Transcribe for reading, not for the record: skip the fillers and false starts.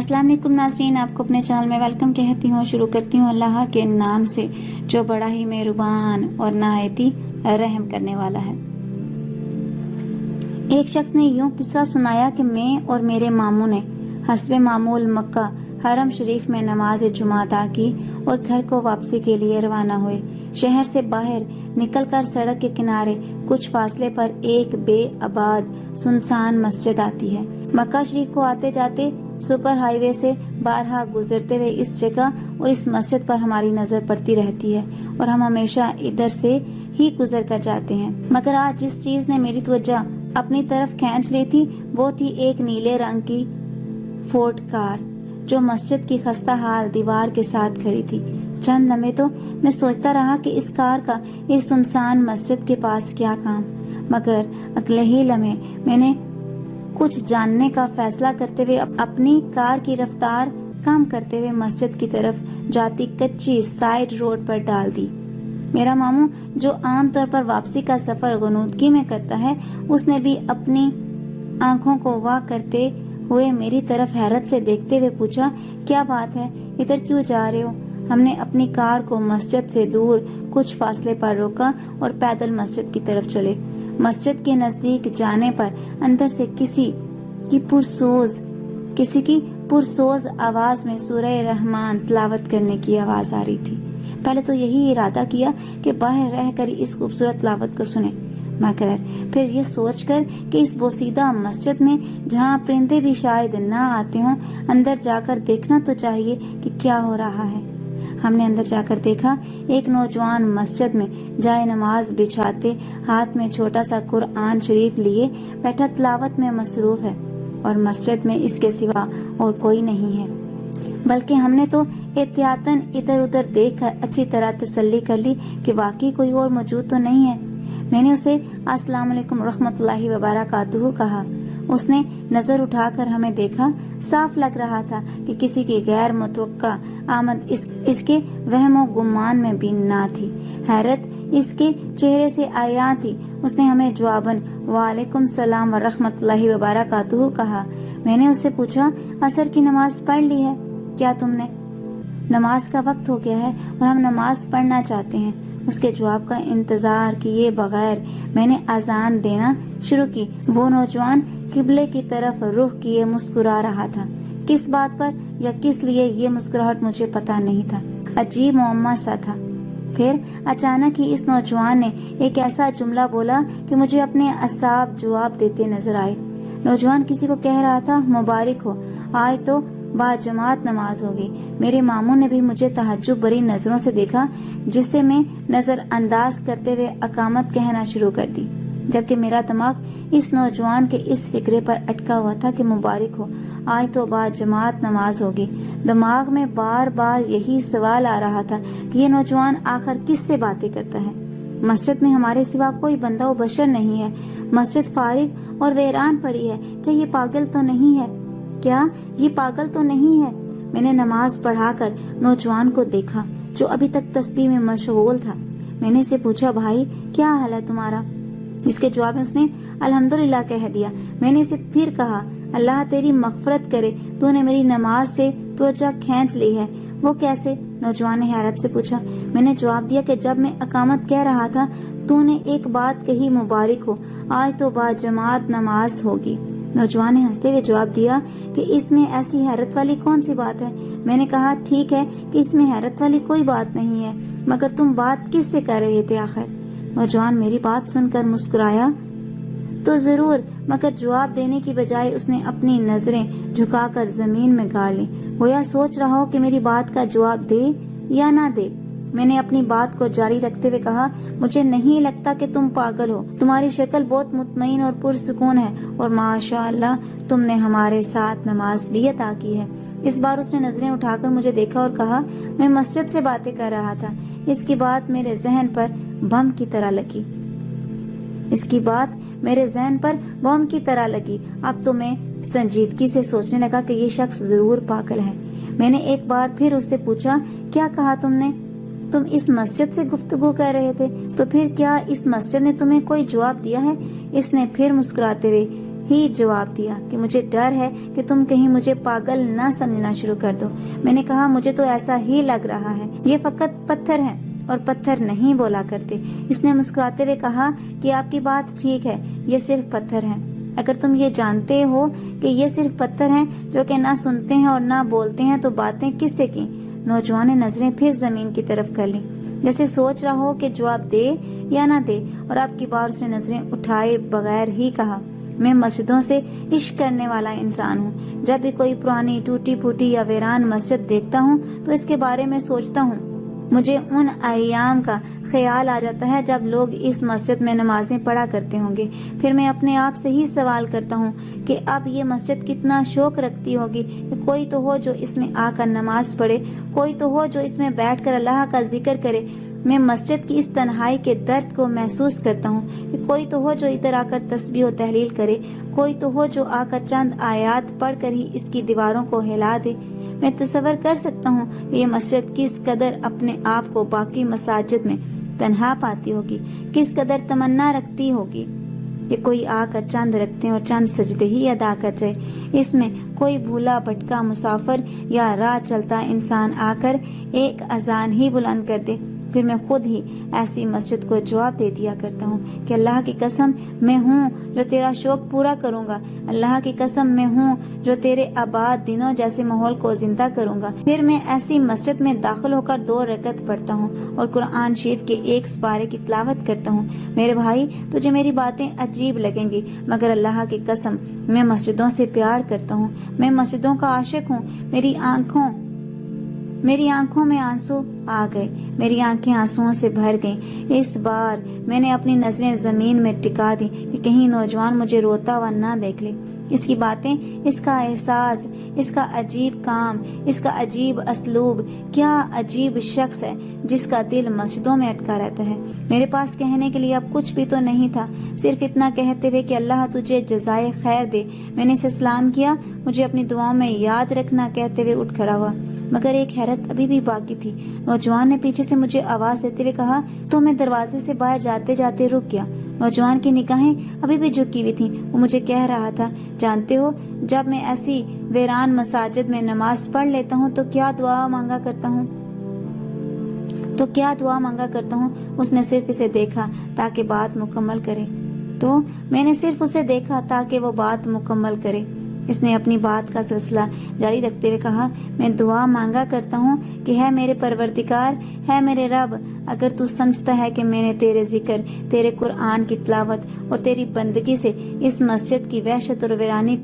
अस्सलाम वालेकुम नाज़रीन, आपको अपने चैनल में वेलकम कहती हूँ। शुरू करती हूँ अल्लाह के नाम से जो बड़ा ही मेहरबान और नहायती रहम करने वाला है। एक शख्स ने यूं किस्सा सुनाया कि मैं और मेरे मामू ने हस्बे मामूल मक्का हरम शरीफ में नमाज जुमा अदा की और घर को वापसी के लिए रवाना हुए। शहर से बाहर निकलकर सड़क के किनारे कुछ फासले पर एक बेआबाद सुनसान मस्जिद आती है। मक्का शरीफ को आते जाते सुपर हाईवे से बारहा गुजरते हुए इस जगह और इस मस्जिद पर हमारी नजर पड़ती रहती है और हम हमेशा इधर से ही गुजर कर जाते हैं। मगर आज जिस चीज ने मेरी तवज्जो अपनी तरफ खींच ली थी वो थी एक नीले रंग की फोर्ड कार जो मस्जिद की खस्ता हाल दीवार के साथ खड़ी थी। चंद लम्हे तो मैं सोचता रहा कि इस कार का इस सुनसान मस्जिद के पास क्या काम, मगर अगले ही लम्हे मैंने कुछ जानने का फैसला करते हुए अपनी कार की रफ्तार कम करते हुए मस्जिद की तरफ जाती कच्ची साइड रोड पर डाल दी। मेरा मामू जो आमतौर पर वापसी का सफर गनूदगी में करता है, उसने भी अपनी आंखों को वाह करते हुए मेरी तरफ हैरत से देखते हुए पूछा, क्या बात है, इधर क्यों जा रहे हो? हमने अपनी कार को मस्जिद से दूर कुछ फासले पर रोका और पैदल मस्जिद की तरफ चले। मस्जिद के नजदीक जाने पर अंदर से किसी की पुरसोज आवाज में सूरह रहमान तिलावत करने की आवाज आ रही थी। पहले तो यही इरादा किया कि बाहर रहकर इस खूबसूरत तिलावत को सुने, मगर फिर ये सोचकर कि इस बोसीदा मस्जिद में जहाँ परिंदे भी शायद न आते हों, अंदर जाकर देखना तो चाहिए कि क्या हो रहा है। हमने अंदर जाकर देखा, एक नौजवान मस्जिद में जाए नमाज बिछाते हाथ में छोटा सा कुरान शरीफ लिए बैठा तिलावत में मसरूफ है और मस्जिद में इसके सिवा और कोई नहीं है। बल्कि हमने तो एहतियातन इधर उधर देखकर अच्छी तरह तसल्ली कर ली कि वाकई कोई और मौजूद तो नहीं है। मैंने उसे अस्सलाम वालेकुम रहमतुल्लाहि व बरकातुहू कहा। उसने नजर उठाकर हमें देखा। साफ लग रहा था कि किसी की गैर मुतवक्का आमद इसके वहमो गुमान में भी ना थी। हैरत इसके चेहरे से आया थी। उसने हमें जवाबन वालेकुम सलाम व रहमतुल्लाहि व बरकातुहू कहा। मैंने उससे पूछा, असर की नमाज पढ़ ली है क्या तुमने? नमाज का वक्त हो गया है और हम नमाज पढ़ना चाहते हैं। उसके जवाब का इंतजार किए बगैर मैंने अजान देना शुरू की। वो नौजवान किबले की तरफ रुख किए मुस्कुरा रहा था। किस बात पर या किस लिए ये मुस्कुराहट मुझे पता नहीं था। अजीब मुअम्मा सा था। फिर अचानक ही इस नौजवान ने एक ऐसा जुमला बोला कि मुझे अपने असाब जवाब देते नजर आए। नौजवान किसी को कह रहा था, मुबारक हो, आज तो बाजमात नमाज होगी। मेरे मामू ने भी मुझे तहज्जुब भरी नजरों से देखा, जिससे मैं नजर अंदाज करते हुए अकामत कहना शुरू कर दी, जबकि मेरा दिमाग इस नौजवान के इस फिक्रे पर अटका हुआ था कि मुबारक हो, आज तो बाजमात नमाज होगी। दिमाग में बार बार यही सवाल आ रहा था कि ये नौजवान आखिर किससे बातें करता है। मस्जिद में हमारे सिवा कोई बंदा व बशर नहीं है। मस्जिद फारिग और वीरान पड़ी है। क्या ये पागल तो नहीं है? मैंने नमाज पढ़ाकर नौजवान को देखा जो अभी तक तस्बीह में मशगूल था। मैंने इसे पूछा, भाई क्या हाल है तुम्हारा? इसके जवाब में उसने अल्हम्दुलिल्लाह कह दिया। मैंने इसे फिर कहा, अल्लाह तेरी मगफरत करे, तूने मेरी नमाज से तवज्जो खींच ली है। वो कैसे? नौजवान ने हैरत से पूछा। मैंने जवाब दिया कि जब मैं अकामत कह रहा था तूने एक बात कही, मुबारक हो, आज तो बाजमात नमाज होगी। नौजवान ने हंसते हुए जवाब दिया कि इसमें ऐसी हैरत वाली कौन सी बात है? मैंने कहा, ठीक है कि इसमें हैरत वाली कोई बात नहीं है, मगर तुम बात किस से कर रहे थे आखिर? नौजवान मेरी बात सुनकर मुस्कुराया तो जरूर, मगर जवाब देने की बजाय उसने अपनी नजरें झुकाकर जमीन में गाड़ ली। गोया सोच रहा हो कि मेरी बात का जवाब दे या ना दे। मैंने अपनी बात को जारी रखते हुए कहा, मुझे नहीं लगता कि तुम पागल हो। तुम्हारी शक्ल बहुत मुतमईन और पुरसुकून है और माशाअल्लाह तुमने हमारे साथ नमाज भी अता की है। इस बार उसने नजरें उठाकर मुझे देखा और कहा, मैं मस्जिद से बातें कर रहा था। इसकी बात मेरे जहन पर बम की तरह लगी। अब तो मैं संजीदगी से सोचने लगा कि ये शख्स जरूर पागल है। मैंने एक बार फिर उससे पूछा, क्या कहा तुमने? तुम इस मस्जिद से गुफ्तगू कर रहे थे, तो फिर क्या इस मस्जिद ने तुम्हें कोई जवाब दिया है? इसने फिर मुस्कुराते हुए ہی جواب دیا کہ مجھے ڈر ہے کہ تم کہیں مجھے پاگل نہ سمجھنا شروع کر دو۔ میں نے کہا مجھے تو ایسا ہی لگ رہا ہے، یہ فقط پتھر ہیں اور پتھر نہیں بولا کرتے۔ اس نے مسکراتے ہوئے کہا کہ آپ کی بات ٹھیک ہے، یہ صرف پتھر ہیں۔ اگر تم یہ جانتے ہو کہ یہ صرف پتھر ہیں جو کہ نہ سنتے ہیں اور نہ بولتے ہیں تو باتیں کس سے کی؟ نوجوان نے نظریں پھر زمین کی طرف کر لی، جیسے سوچ رہا ہو کہ جواب دے یا نہ دے، اور اب کی بار اس نے نظریں اٹھائے بغیر ہی کہا، میں مسجدوں سے عشق کرنے والا انسان ہوں۔ جب بھی کوئی پرانی ٹوٹی پھوٹی یا ویران مسجد دیکھتا ہوں تو اس کے بارے میں سوچتا ہوں۔ مجھے ان ایام کا خیال آ جاتا ہے جب لوگ اس مسجد میں نمازیں پڑھا کرتے ہوں گے۔ پھر میں اپنے آپ سے ہی سوال کرتا ہوں کہ اب یہ مسجد کتنا شوق رکھتی ہوگی کہ کوئی تو ہو جو اس میں آ کر نماز پڑھے، کوئی تو ہو جو اس میں بیٹھ کر اللہ کا ذکر کرے۔ میں مسجد کی اس تنہائی کے درد کو محسوس کرتا ہوں کہ کوئی تو ہو جو ادھر آ کر تسبیح و تحلیل کرے، کوئی تو ہو جو آ کر چند آیات پڑھ کر ہی اس کی دیواروں کو ہلا دے۔ میں تصور کر سکتا ہوں کہ یہ مسجد کس قدر اپنے آپ کو باقی مساجد میں تنہا پاتی ہوگی، کس قدر تمنا رکھتی ہوگی کہ کوئی آ کر چند رکھتے اور چند سجدے ہی ادا کر جائے۔ اس میں کوئی بھولا بھٹکا مسافر یا راہ چلتا انسان آ کر ایک اذان ہی بلند کر دے۔ پھر میں خود ہی ایسی مسجد کو جواب دے دیا کرتا ہوں کہ اللہ کی قسم میں ہوں جو تیرا شوق پورا کروں گا، اللہ کی قسم میں ہوں جو تیرے آباد دنوں جیسے ماحول کو زندہ کروں گا۔ پھر میں ایسی مسجد میں داخل ہو کر 2 رکعت پڑھتا ہوں اور قرآن شریف کے ایک سپارے کی تلاوت کرتا ہوں۔ میرے بھائی، تجھے میری باتیں عجیب لگیں گی مگر اللہ کی قسم میں مسجدوں سے پیار کرتا ہوں، میں مسجدوں کا عاشق ہوں۔ میری آنکھوں میں آنسو آ گئے، میری آنکھیں آنسوؤں سے بھر گئیں۔ اس بار میں نے اپنی نظریں زمین میں ٹکا دی کہ کہیں نوجوان مجھے روتا ہوا نہ دیکھ لے۔ اس کی باتیں، اس کا احساس، اس کا عجیب کام، اس کا عجیب اسلوب، کیا عجیب شخص ہے جس کا دل مسجدوں میں اٹکا رہتا ہے۔ میرے پاس کہنے کے لیے اب کچھ بھی تو نہیں تھا، صرف اتنا کہتے ہوئے کہ اللہ تجھے جزائے خیر دے۔ میں نے اسے سلام کیا، مجھے اپنی دعاؤں میں یاد رکھنا کہتے ہوئے اٹھ کھڑا ہوا، مگر ایک حیرت ابھی بھی باقی تھی۔ نوجوان نے پیچھے سے مجھے آواز دیتے ہوئے کہا تو میں دروازے سے باہر جاتے جاتے رک گیا۔ نوجوان کی نگاہیں ابھی بھی جھکی ہوئی تھیں۔ وہ مجھے کہہ رہا تھا، جانتے ہو جب میں ایسی ویران مساجد میں نماز پڑھ لیتا ہوں تو کیا دعا مانگا کرتا ہوں؟ اس نے صرف اسے دیکھا تاکہ بات مکمل کرے، تو میں نے صرف اسے دیکھا تاکہ وہ بات مکمل کرے۔ اس نے اپنی بات کا سلسلہ جاری رکھتے ہوئے کہا، میں دعا مانگا کرتا ہوں کہ ہے میرے پروردگار، ہے میرے رب، اگر تو سمجھتا ہے کہ میں نے تیرے ذکر، تیرے قرآن کی تلاوت اور تیری بندگی سے اس مسجد کی وحشت اور ویرانی